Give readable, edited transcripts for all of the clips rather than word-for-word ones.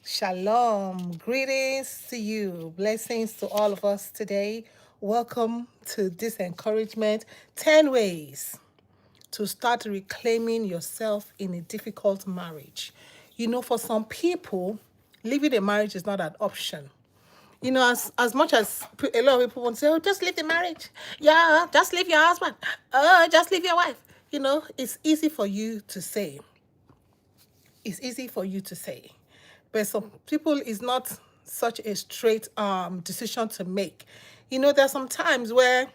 Shalom. Greetings to you. Blessings to all of us today. Welcome to this encouragement 10 ways to start reclaiming yourself in a difficult marriage. For some people, leaving a marriage is not an option. As much as a lot of people want to say, oh, just leave the marriage. Yeah, just leave your husband. Oh, just leave your wife. It's easy for you to say. It's easy for you to say. But some people is not such a straight decision to make. There's some times where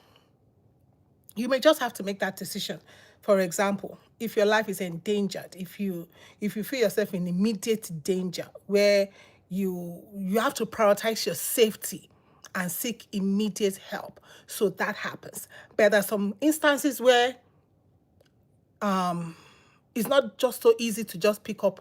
you may just have to make that decision. For example, if your life is endangered, if you feel yourself in immediate danger where you have to prioritize your safety and seek immediate help. So that happens. But there's some instances where it's not just so easy to just pick up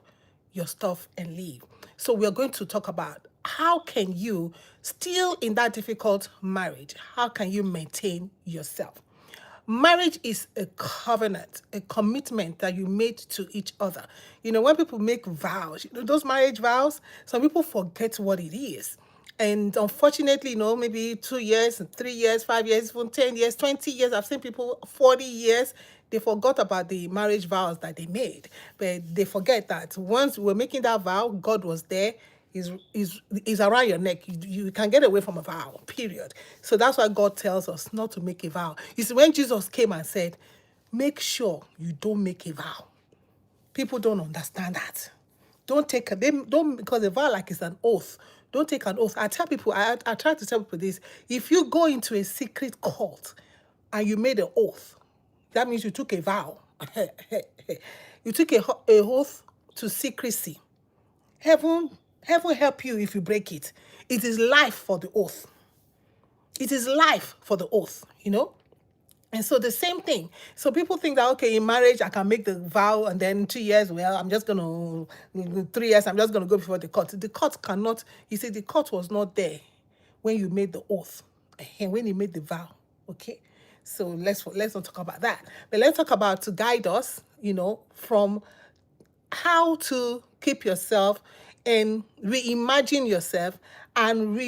your stuff and leave. So we're going to talk about how can you still in that difficult marriage, how can you maintain yourself? Marriage is a covenant, a commitment that you made to each other. When people make vows, those marriage vows, some people forget what it is. And unfortunately, maybe 2 years, 3 years, 5 years, even 10 years, 20 years, I've seen people 40 years, they forgot about the marriage vows that they made. But they forget that once we're making that vow, God was there, is around your neck. You can get away from a vow, period. So that's why God tells us not to make a vow. It's when Jesus came and said, make sure you don't make a vow. People don't understand that. Don't because a vow like it's an oath. Don't take an oath. I try to tell people this. If you go into a secret cult and you made an oath, that means you took a vow. You took a oath to secrecy. Heaven help you if you break it. It is life for the oath. It is life for the oath. And so the same thing. So people think that, okay, in marriage, I can make the vow and then 2 years, I'm just going to, 3 years, I'm just going to go before the court. The court cannot, the court was not there when you made the oath and when you made the vow, okay? So let's not talk about that. But let's talk about to guide us, from how to keep yourself and reimagine yourself and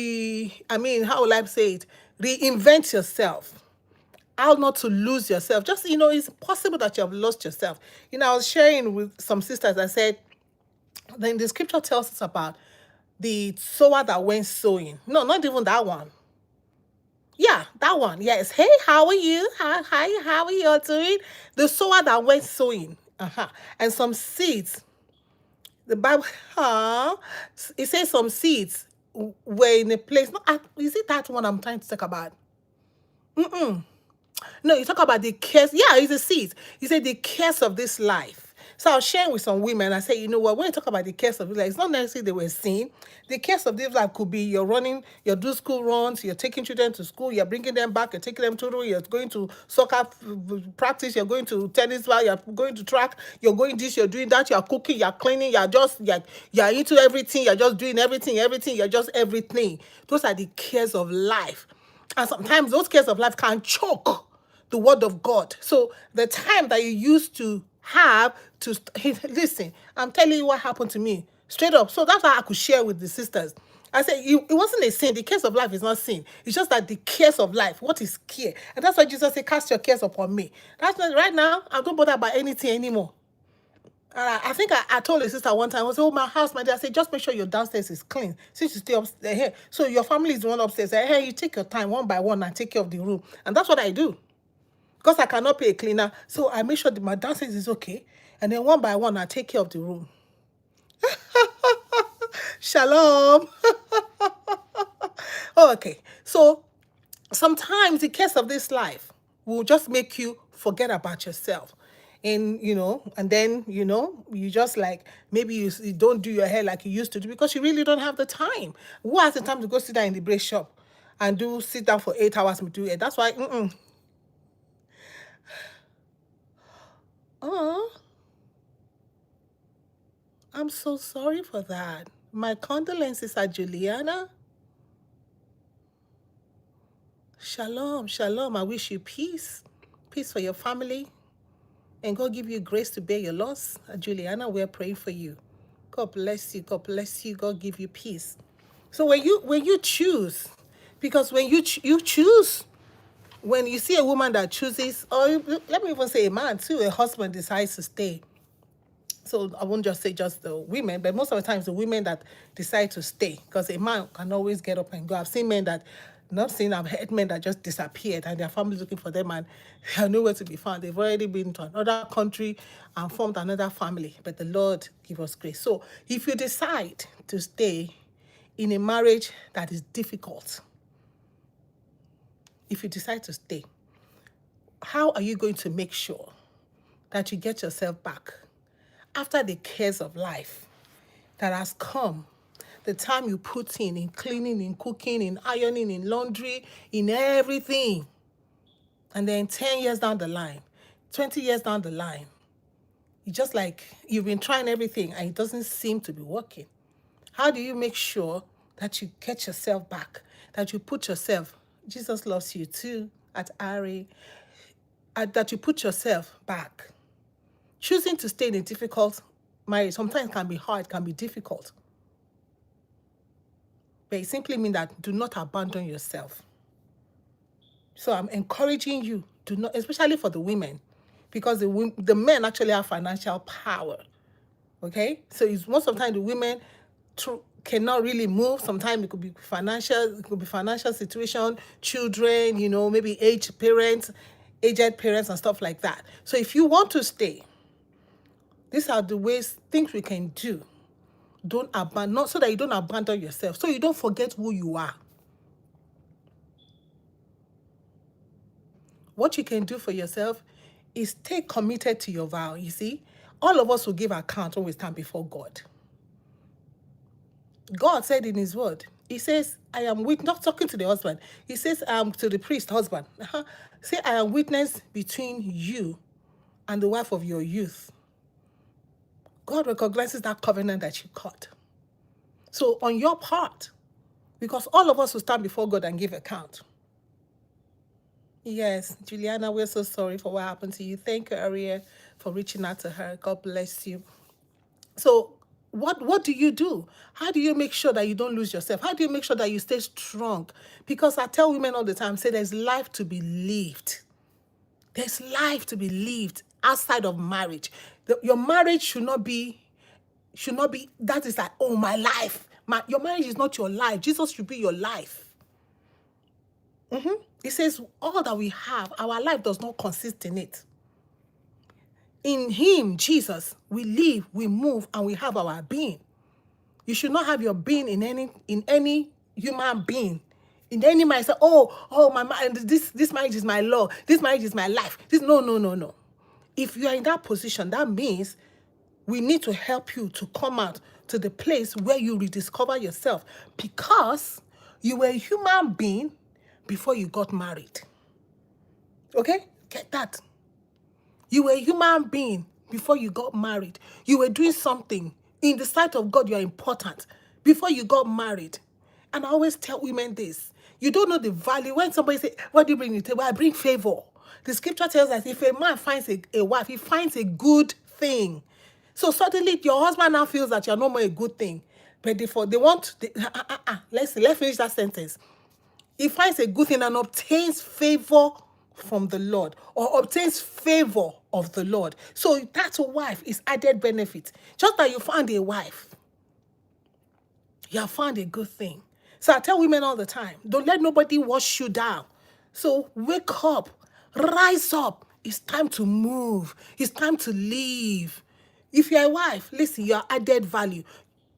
how will I say it? Reinvent yourself. How not to lose yourself. Just, it's possible that you have lost yourself. I was sharing with some sisters, I said, then the scripture tells us about the sower that went sowing. No, not even that one. Yeah, that one. Yes. Hey, how are you? Hi, how are you all doing? The sower that went sowing. And some seeds. The Bible, it says some seeds were in a place. No, is it that one I'm trying to talk about? No, you talk about the cares. Yeah, it's a seed. You say the cares of this life. So I was sharing with some women. I say, you know what? When you talk about the cares of this life, it's not necessarily they were seen. The cares of this life could be you're running, you're doing school runs, you're taking children to school, you're bringing them back, you're taking them to, you're going to soccer practice, you're going to tennis, you're going to track, you're going this, you're doing that, you're cooking, you're cleaning, you're into everything, you're just doing everything, you're just everything. Those are the cares of life. And sometimes those cares of life can choke the word of God. So the time that you used to have to listen, I'm telling you what happened to me straight up. So that's why I could share with the sisters. I said it wasn't a sin. The cares of life is not sin. It's just that the cares of life. What is care? And that's why Jesus said, "Cast your cares upon me." That's not right now. I don't bother about anything anymore. I think I told a sister one time, I said, oh, my house, my dad. I said, just make sure your downstairs is clean. Since you stay upstairs here. So your family is the one upstairs. Hey, you take your time one by one and take care of the room. And that's what I do. Because I cannot pay a cleaner. So I make sure that my downstairs is okay. And then one by one, I take care of the room. Shalom. Okay. So sometimes the case of this life will just make you forget about yourself. And, and then, you just like, maybe you don't do your hair like you used to do because you really don't have the time. Who has the time to go sit down in the braid shop and sit down for 8 hours and do it? That's why, Oh, I'm so sorry for that. My condolences are Juliana. Shalom, shalom. I wish you peace. Peace for your family. And God give you grace to bear your loss. Juliana, we're praying for you. God bless you. God bless you. God give you peace. So when you choose, because when you choose, when you see a woman that chooses, or let me even say a man too, a husband decides to stay. So I won't just say just the women, but most of the times the women that decide to stay, because a man can always get up and go. I've seen men that, not seen, I've heard men that just disappeared and their families looking for them and they are nowhere to be found. They've already been to another country and formed another family, but the Lord give us grace. So if you decide to stay in a marriage that is difficult, if you decide to stay, how are you going to make sure that you get yourself back after the cares of life that has come, the time you put in cleaning, in cooking, in ironing, in laundry, in everything, and then 10 years down the line, 20 years down the line, it's just like you've been trying everything and it doesn't seem to be working. How do you make sure that you get yourself back, that you put yourself, Jesus loves you too, at Ari, that you put yourself back? Choosing to stay in a difficult marriage sometimes can be hard, can be difficult. But it simply means that do not abandon yourself. So I'm encouraging you, do not, especially for the women, because the men actually have financial power. Okay? So it's most of the time the women cannot really move. Sometimes it could be financial situation, children, maybe aged parents and stuff like that. So if you want to stay, these are the things we can do. Don't abandon, not so that you don't abandon yourself, so you don't forget who you are. What you can do for yourself is stay committed to your vow. You see, all of us will give account when we stand before God. God said in his word, he says, I am not talking to the husband. He says, to the priest husband, say, I am witness between you and the wife of your youth. God recognizes that covenant that you cut. So on your part, because all of us will stand before God and give account. Yes, Juliana, we're so sorry for what happened to you. Thank you, Aria, for reaching out to her. God bless you. So what do you do? How do you make sure that you don't lose yourself? How do you make sure that you stay strong? Because I tell women all the time, say there's life to be lived. There's life to be lived outside of marriage. Your marriage should not be, that is like, oh, my life. Your marriage is not your life. Jesus should be your life. It says all that we have, our life does not consist in it. In him, Jesus, we live, we move, and we have our being. You should not have your being in any human being. In any marriage, say, my marriage, this marriage is my law, this marriage is my life. No. If you are in that position, that means we need to help you to come out to the place where you rediscover yourself, because you were a human being before you got married. Okay? Get that. You were a human being before you got married. You were doing something. In the sight of God, you are important before you got married. And I always tell women this. You don't know the value. When somebody says, what do you bring to the table? I bring favor. The scripture tells us if a man finds a wife, he finds a good thing. So suddenly your husband now feels that you're no more a good thing. But let's finish that sentence. He finds a good thing and obtains favor from the Lord, or obtains favor of the Lord. So that wife is added benefit. Just that you found a wife, you have found a good thing. So I tell women all the time, don't let nobody wash you down. So wake up, rise up. It's time to move. It's time to leave. If you're a wife, listen, you're added value.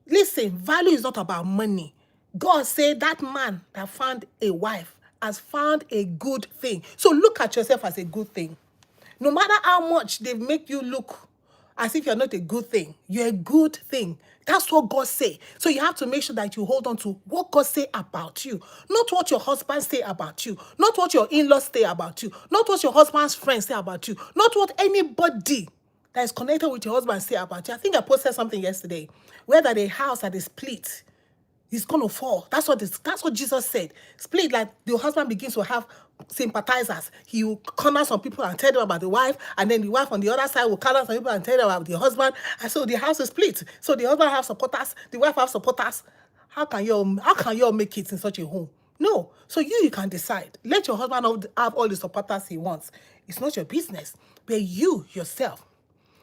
Listen, value is not about money. God said that man that found a wife has found a good thing. So look at yourself as a good thing. No matter how much they make you look as if you're not a good thing, you're a good thing. That's what God say. So you have to make sure that you hold on to what God say about you. Not what your husband say about you. Not what your in-laws say about you. Not what your husband's friends say about you. Not what anybody that is connected with your husband say about you. I think I posted something yesterday where that a house that is split, He's going to fall. That's what Jesus said. Split, like the husband begins to have sympathizers. He will corner some people and tell them about the wife, and then the wife on the other side will corner some people and tell them about the husband. And so the house is split. So the husband have supporters, the wife have supporters. How can you all make it in such a home? No. So you can decide. Let your husband have all the supporters he wants. It's not your business. But you yourself,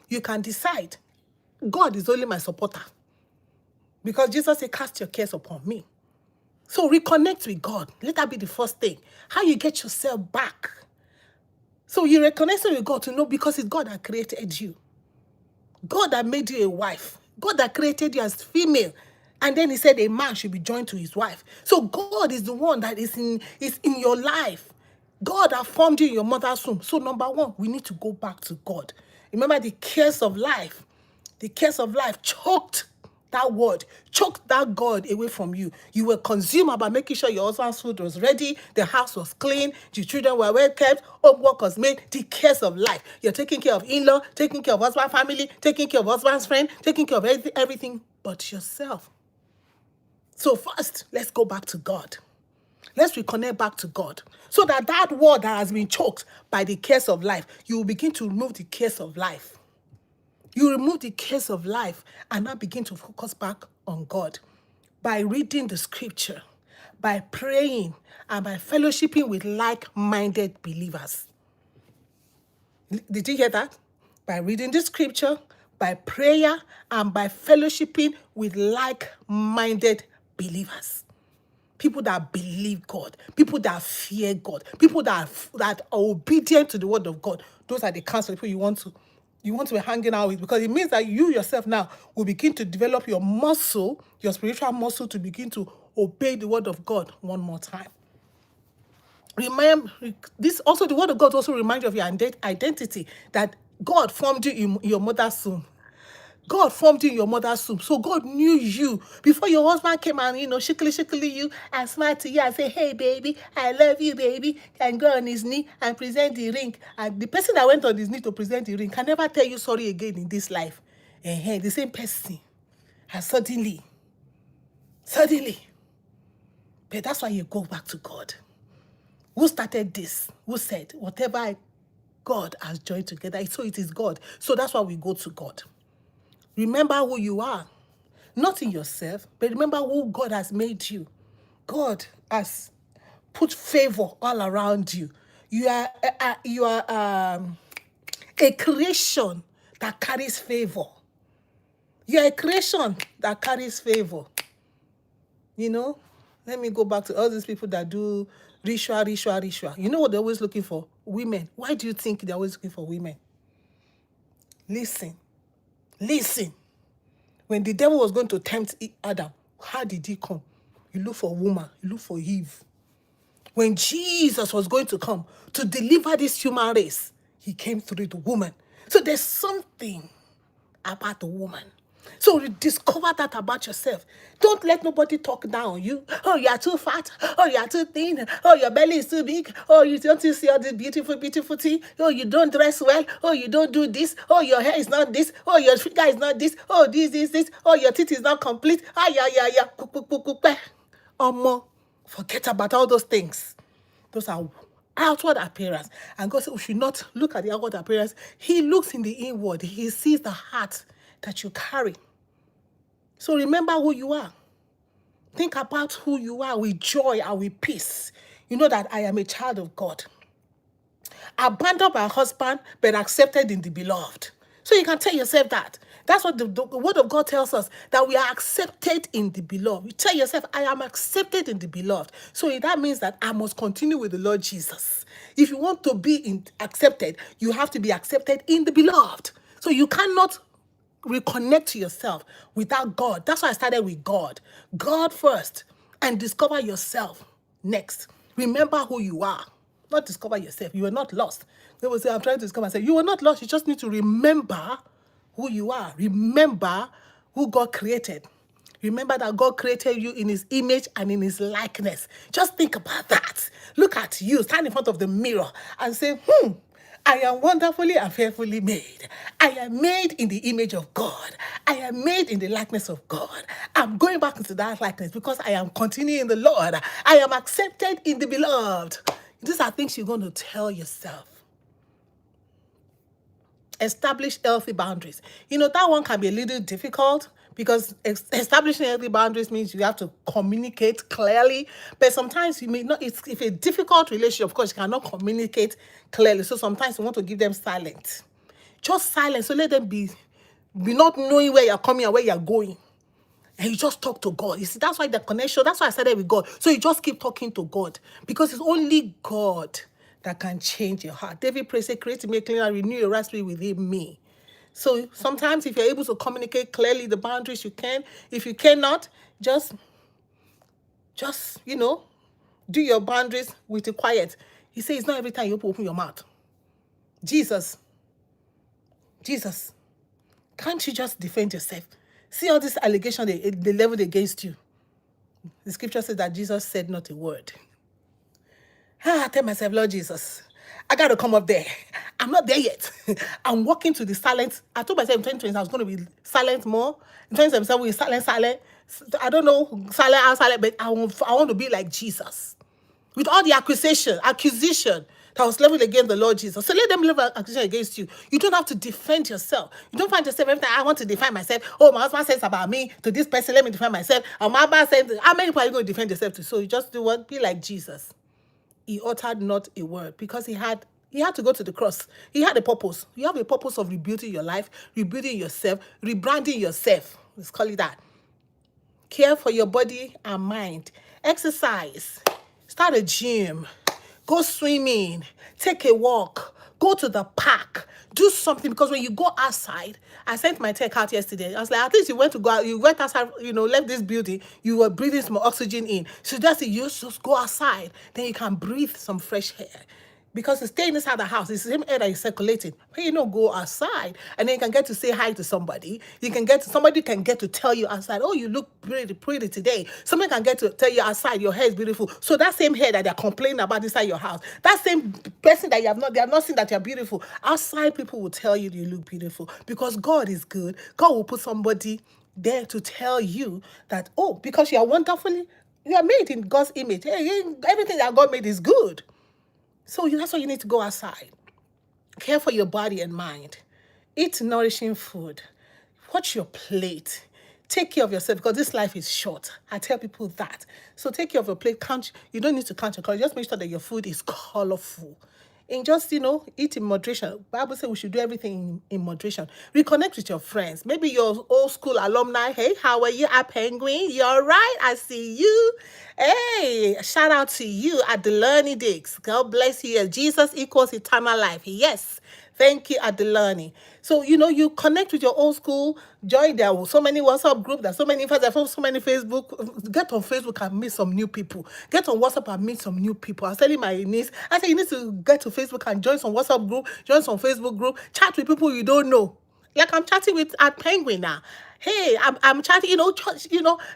you can decide. God is only my supporter. Because Jesus said, cast your cares upon me. So reconnect with God. Let that be the first thing. How you get yourself back. So you reconnect with God to know, because it's God that created you. God that made you a wife. God that created you as female. And then he said a man should be joined to his wife. So God is the one that is in your life. God that formed you in your mother's womb. So number one, we need to go back to God. Remember the cares of life. The cares of life choked that word, choked that God away from you. You were consumed about making sure your husband's food was ready, the house was clean, the children were well kept, homework was made, the cares of life. You're taking care of in-law, taking care of husband's family, taking care of husband's friend, taking care of everything but yourself. So first, let's go back to God. Let's reconnect back to God. So that word that has been choked by the cares of life, you will begin to remove the cares of life. You remove the cares of life and now begin to focus back on God by reading the scripture, by praying, and by fellowshipping with like-minded believers. Did you hear that? By reading the scripture, by prayer, and by fellowshipping with like-minded believers. People that believe God, people that fear God, people that are obedient to the word of God. Those are the kinds of people you want to be hanging out with, because it means that you yourself now will begin to develop your muscle, your spiritual muscle, to begin to obey the word of God one more time. Remember this also, the word of God also reminds you of your identity, that God formed you in your mother's womb. God formed you in your mother's womb. So God knew you before your husband came and, shikily you and smiled to you and say, hey, baby, I love you, baby, and go on his knee and present the ring. And the person that went on his knee to present the ring can never tell you sorry again in this life. The same person has suddenly. But that's why you go back to God. Who started this? Who said, whatever God has joined together, so it is God. So that's why we go to God. Remember who you are, not in yourself, but remember who God has made you. God has put favor all around you. You are a creation that carries favor. You are a creation that carries favor. Let me go back to all these people that do ritual. You know what they're always looking for? Women. Why do you think they're always looking for women? Listen. When the devil was going to tempt Adam, how did he come? You look for a woman. You look for Eve. When Jesus was going to come to deliver this human race, he came through the woman. So there's something about the woman. So discover that about yourself. Don't let nobody talk down on you. Oh, you are too fat. Oh, you are too thin. Oh, your belly is too big. Oh, you don't see all this beautiful thing. Oh, you don't dress well. Oh, you don't do this. Oh, your hair is not this. Oh, your figure is not this. Oh, this. Oh, your teeth is not complete. Forget about all those things. Those are outward appearance. And God said we should not look at the outward appearance. He looks in the inward. He sees the heart that you carry. So remember who you are. Think about who you are with joy and with peace. You know that I am a child of God. Abandoned by a husband, but accepted in the beloved. So you can tell yourself that. That's what the word of God tells us, that we are accepted in the beloved. You tell yourself, I am accepted in the beloved. So that means that I must continue with the Lord Jesus. If you want to be accepted, you have to be accepted in the beloved. So you cannot reconnect to yourself without God. That's why I started with God. God first, and discover yourself next. Remember who you are. Not discover yourself. You are not lost. They will say, I'm trying to discover myself. You are not lost. You just need to remember who you are. Remember who God created. Remember that God created you in his image and in his likeness. Just think about that. Look at you. Stand in front of the mirror and say, I am wonderfully and fearfully made. I am made in the image of God. I am made in the likeness of God. I'm going back into that likeness because I am continuing in the Lord. I am accepted in the beloved. These are things you're going to tell yourself. Establish healthy boundaries. That one can be a little difficult because establishing healthy boundaries means you have to communicate clearly. But sometimes you may not, if a difficult relationship, of course, you cannot communicate clearly. So sometimes you want to give them silence. Just silence. So let them be not knowing where you're coming and where you're going. And you just talk to God. You see, that's why the connection, that's why I started with God. So you just keep talking to God because it's only God that can change your heart. David prays, say, create me a clean and renew your right spirit within me. So sometimes if you're able to communicate clearly the boundaries, you can. If you cannot, just do your boundaries with the quiet. He says it's not every time you open your mouth. Jesus, can't you just defend yourself? See all this allegation they leveled against you. The scripture says that Jesus said not a word. I tell myself, Lord Jesus, I got to come up there. I'm not there yet. I'm walking to the silence. I told myself in 2020 I was going to be silent more. In 2017 we silent. I don't know, silent, but I want to be like Jesus. With all the accusation that was leveled against the Lord Jesus. So let them level accusation against you. You don't have to defend yourself. You don't find yourself every time I want to defend myself. Oh, my husband says about me to this person, let me defend myself. Or my husband says, how many people are you going to defend yourself to? So you just do what? Be like Jesus. He uttered not a word because he had to go to the cross. He had a purpose. You have a purpose of rebuilding your life, rebuilding yourself, rebranding yourself. Let's call it that. Care for your body and mind. Exercise. Start a gym. Go swimming. Take a walk. Go to the park. Do something, because when you go outside, I sent my tech out yesterday. I was like, at least you went outside, left this building, you were breathing some oxygen in. So you just go outside, then you can breathe some fresh air. Because it's staying inside the house, it's the same air that is circulating. But go outside, and then you can get to say hi to somebody. Somebody can get to tell you outside, oh, you look pretty today. Somebody can get to tell you outside, your hair is beautiful. So that same hair that they're complaining about inside your house, that same person that they have not seen that you're beautiful, outside people will tell you look beautiful. Because God is good. God will put somebody there to tell you that, oh, because you are made in God's image. Hey, everything that God made is good. So that's why you need to go outside. Care for your body and mind. Eat nourishing food. Watch your plate. Take care of yourself, because this life is short. I tell people that. So take care of your plate. You don't need to count your calories. Just make sure that your food is colorful. And just, eat in moderation. Bible says we should do everything in moderation. Reconnect with your friends. Maybe your old school alumni. Hey, how are you at Penguin? You all right? I see you. Hey, shout out to you at the Learning Dix. God bless you. Jesus equals eternal life. Yes. Thank you, Adelani. So, you connect with your old school, join. There are so many WhatsApp groups, there's so many friends, there's so many Facebook. Get on Facebook and meet some new people. Get on WhatsApp and meet some new people. I was telling my niece, I said, you need to get to Facebook and join some WhatsApp group, join some Facebook group, chat with people you don't know. Like I'm chatting with at Penguin now. Hey, I'm chatting,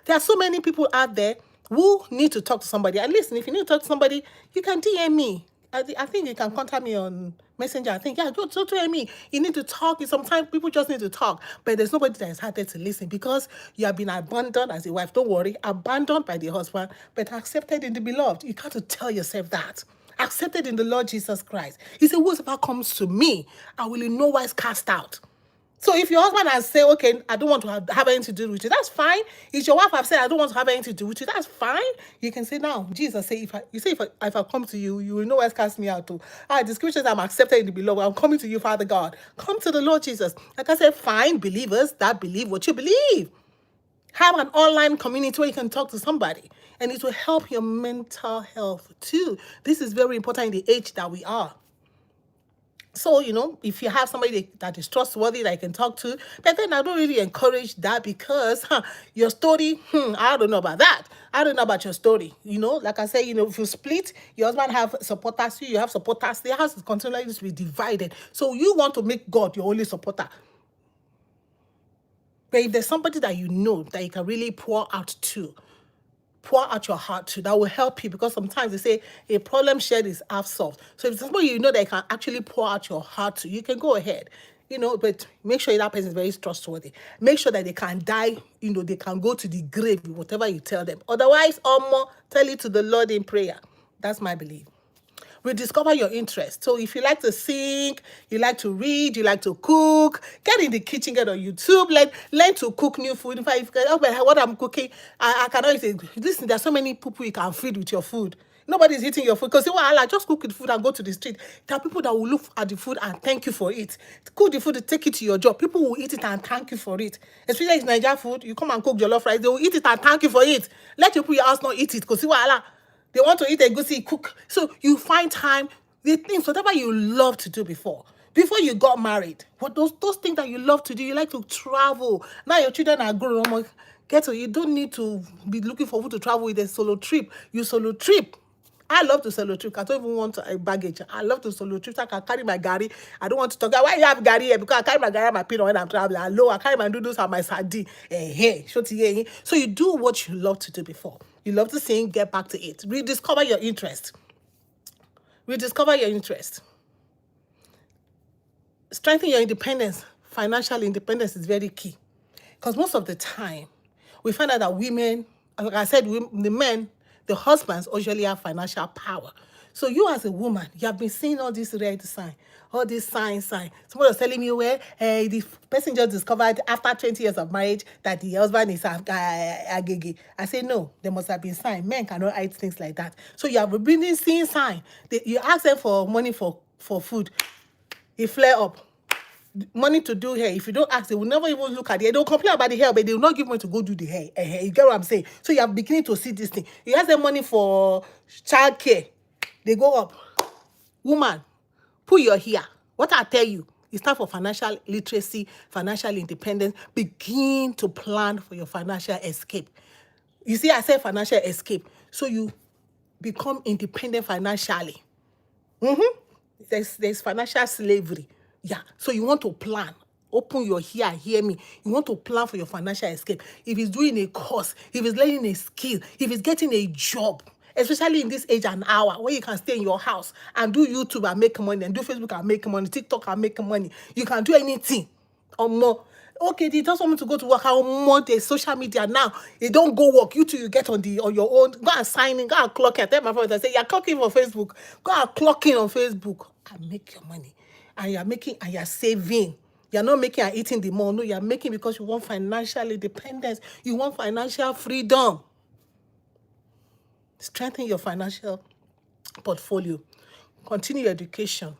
there are so many people out there who need to talk to somebody. And listen, if you need to talk to somebody, you can DM me. I think you can contact me on Messenger. I think, go to me. You need to talk. Sometimes people just need to talk. But there's nobody that is out there to listen, because you have been abandoned as a wife. Don't worry. Abandoned by the husband, but accepted in the beloved. You got to tell yourself that. Accepted in the Lord Jesus Christ. He said, whosoever comes to me, I will in no wise cast out. So if your husband has said, okay, I don't want to have anything to do with you, that's fine. If your wife has said, I don't want to have anything to do with you, that's fine. You can say, now, Jesus say, if I come to you, you will no wise cast me out too. The scriptures, I'm accepted in the beloved. I'm coming to you, Father God. Come to the Lord Jesus. Like I said, find believers that believe what you believe. Have an online community where you can talk to somebody, and it will help your mental health too. This is very important in the age that we are. So, if you have somebody that is trustworthy that you can talk to, but then I don't really encourage that, because your story, I don't know about that. I don't know about your story. Like I say, if you split, your husband have supporters, you have supporters, the house is continually to be divided. So you want to make God your only supporter. But if there's somebody that that you can really pour out to, pour out your heart to, that will help you, because sometimes they say a problem shared is half solved. So if somebody you know that can actually pour out your heart to, you can go ahead. But make sure that person is very trustworthy. Make sure that they can die, they can go to the grave with whatever you tell them. Otherwise, tell it to the Lord in prayer. That's my belief. Rediscover your interest. So if you like to sing, you like to read, you like to cook, get in the kitchen, get on YouTube, learn to cook new food. In fact, if you can, what I'm cooking, I cannot say, listen, there's so many people you can feed with your food. Nobody's eating your food, because I just cook the food and go to the street. There are people that will look at the food and thank you for it. Cook the food, take it to your job. People will eat it and thank you for it. Especially if it's Nigerian food, you come and cook jollof rice, they will eat it and thank you for it. Let your people in your house not eat it, because they want to eat a goosey cook. So you find time, the things, whatever you love to do before you got married. What those things that you love to do, you like to travel. Now your children are grown. You don't need to be looking for who to travel with a solo trip. You solo trip. I love to solo trip. I don't even want a baggage. I love to solo trip. I can carry my gari. I don't want to talk. Why you have gari here? Because I carry my gari and my peanut when I'm traveling. I carry my noodles and my sardine. So you do what you love to do before. You love to sing, get back to it. Rediscover your interest. Rediscover your interest. Strengthen your independence. Financial independence is very key. Because most of the time, we find out that women, like I said, the men, the husbands usually have financial power. So you as a woman, you have been seeing all this red sign, all this sign. Somebody was telling me where the person just discovered after 20 years of marriage that the husband is agege. I say, no, there must have been sign. Men cannot hide things like that. So you have been seeing sign. You ask them for money for food. It flare up. Money to do hair. If you don't ask, they will never even look at it. They'll complain about the hair, but they will not give money to go do the hair. You get what I'm saying? So you are beginning to see this thing. You ask them money for childcare, they go up. Woman, put your hair. What I tell you, it's time for financial literacy, financial independence. Begin to plan for your financial escape. You see, I said financial escape. So you become independent financially. There's financial slavery. Yeah, so you want to plan. Open your ear, hear me. You want to plan for your financial escape. If he's doing a course, if he's learning a skill, if he's getting a job, especially in this age and hour where you can stay in your house and do YouTube and make money, and do Facebook and make money, TikTok and make money. You can do anything or more. Okay, they just want me to go to work. How more the social media now? You don't go work. You two, you get on your own. Go and sign in. Go and clock in. I tell my friends, I say, you're clocking for Facebook. Go and clock in on Facebook and make your money. And you're making and you're saving. You're not making and eating the more. No, you're making because you want financial independence. You want financial freedom. Strengthen your financial portfolio. Continue your education.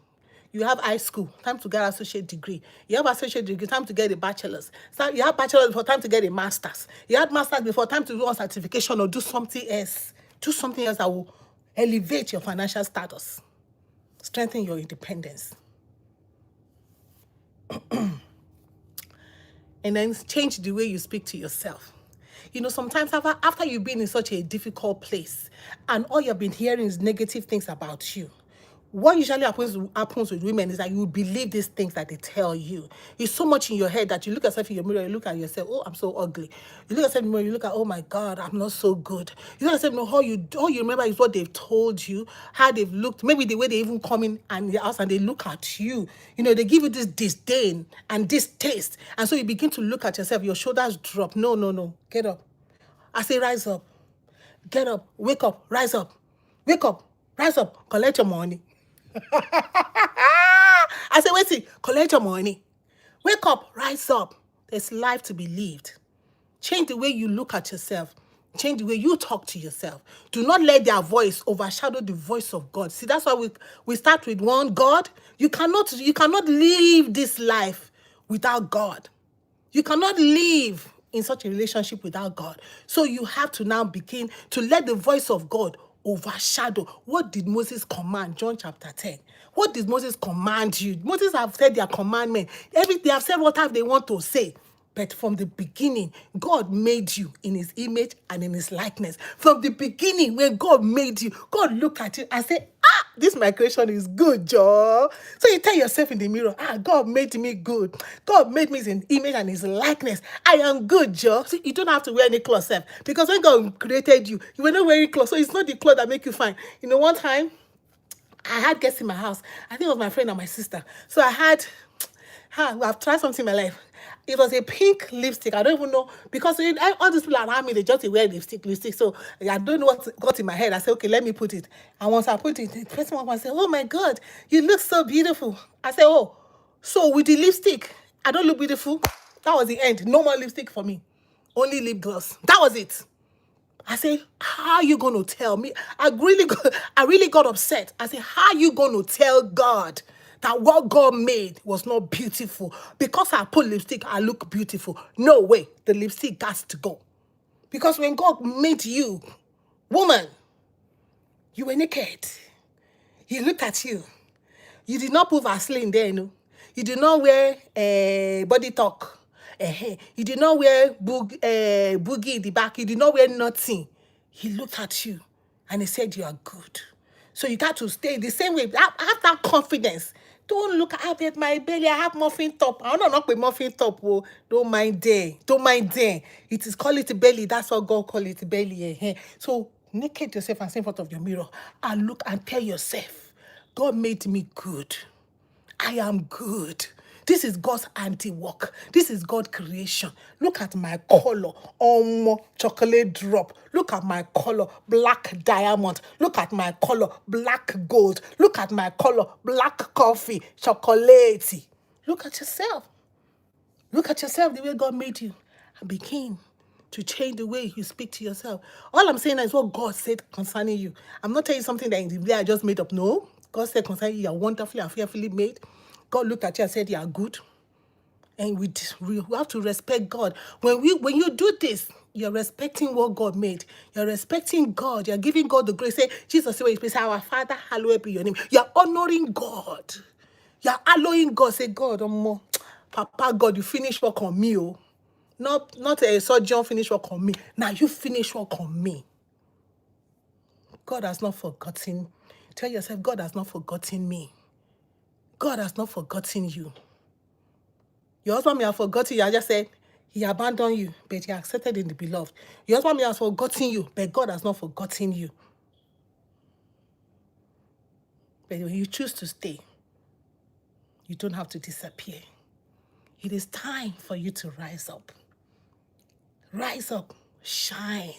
You have high school, time to get an associate degree. You have associate degree, time to get a bachelor's. You have bachelor's before, time to get a master's. You had master's before, time to do a certification or do something else. Do something else that will elevate your financial status. Strengthen your independence. And then change the way you speak to yourself. Sometimes after you've been in such a difficult place and all you've been hearing is negative things about you, what usually happens with women is that you believe these things that they tell you. It's so much in your head that you look at yourself in your mirror, you look at yourself, oh, I'm so ugly. You look at yourself in the mirror, you look at, oh my God, I'm not so good. You look at yourself, all you remember is what they've told you, how they've looked, maybe the way they even come in and the house and they look at you. They give you this disdain and distaste. And so you begin to look at yourself, your shoulders drop. No, get up. I say, rise up. Get up, wake up, rise up. Wake up, rise up, collect your money. I say, wait, collect your money. Wake up, rise up. There's life to be lived. Change the way you look at yourself. Change the way you talk to yourself. Do not let their voice overshadow the voice of God. See, that's why we start with one God. You cannot live this life without God. You cannot live in such a relationship without God. So you have to now begin to let the voice of God overshadow. What did Moses command? John chapter 10. What did Moses command you? Moses have said their commandment. They have said what they want to say. But from the beginning, God made you in his image and in his likeness. From the beginning, when God made you, God looked at you and said, This my creation is good, Joe. So you tell yourself in the mirror, God made me good. God made me in image and his likeness. I am good, Joe. So you don't have to wear any clothes, self. Because when God created you, you were not wearing clothes. So it's not the clothes that make you fine. One time, I had guests in my house. I think it was my friend and my sister. So I've tried something in my life. It was a pink lipstick. I don't even know because all these people around me, they just wear lipstick. So I don't know what got in my head. I said, okay, let me put it. And once I put it, the person was say, oh my God, you look so beautiful. I said, oh, so with the lipstick, I don't look beautiful. That was the end. No more lipstick for me. Only lip gloss. That was it. I said, how are you going to tell me? I really got upset. I said, how are you going to tell God that what God made was not beautiful? Because I put lipstick, I look beautiful. No way. The lipstick has to go. Because when God made you, woman, you were naked. He looked at you. You did not put Vaseline there, no. You did not wear body talk. You did not wear boogie in the back. You did not wear nothing. He looked at you and he said, you are good. So you got to stay the same way. Have that confidence. Don't look at my belly. I have muffin top. I don't know with muffin top. Oh, don't mind there. Don't mind there. It is call it belly. That's what God call it belly. So naked yourself and stand in front of your mirror and look and tell yourself, God made me good. I am good. This is God's handiwork. This is God's creation. Look at my color, chocolate drop. Look at my color, black diamond. Look at my color, black gold. Look at my color, black coffee, chocolate. Look at yourself. Look at yourself the way God made you and begin to change the way you speak to yourself. All I'm saying is what God said concerning you. I'm not telling you something that in the day I just made up. No. God said concerning you, you are wonderfully and fearfully made. God looked at you and said, you are good. And we have to respect God. When you do this, you're respecting what God made. You're respecting God. You're giving God the grace. Say, Jesus, say, our Father, hallowed be your name. You're honoring God. You're allowing God. Say, God, Papa, God, you finish work on me. Oh. Not a surgeon finish work on me. Now you finish work on me. God has not forgotten. Tell yourself, God has not forgotten me. God has not forgotten you. Your husband may have forgotten you. I just said, he abandoned you, but he accepted in the beloved. Your husband may have forgotten you, but God has not forgotten you. But when you choose to stay, you don't have to disappear. It is time for you to rise up. Rise up, shine.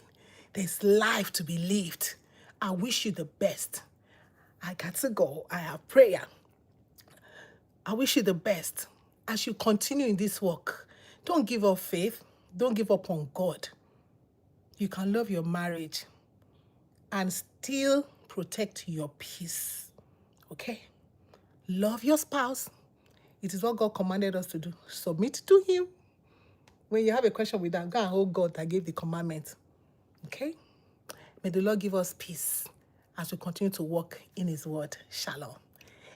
There's life to be lived. I wish you the best. I got to go. I have prayer. I wish you the best. As you continue in this work, don't give up faith. Don't give up on God. You can love your marriage and still protect your peace. Okay? Love your spouse. It is what God commanded us to do. Submit to him. When you have a question with that, go and hold God that gave the commandment. Okay? May the Lord give us peace as we continue to walk in his word. Shalom.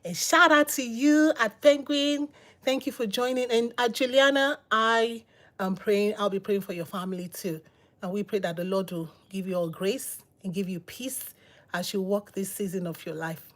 A shout out to you at Penguin. Thank you for joining. And at Juliana, I am praying. I'll be praying for your family too. And we pray that the Lord will give you all grace and give you peace as you walk this season of your life.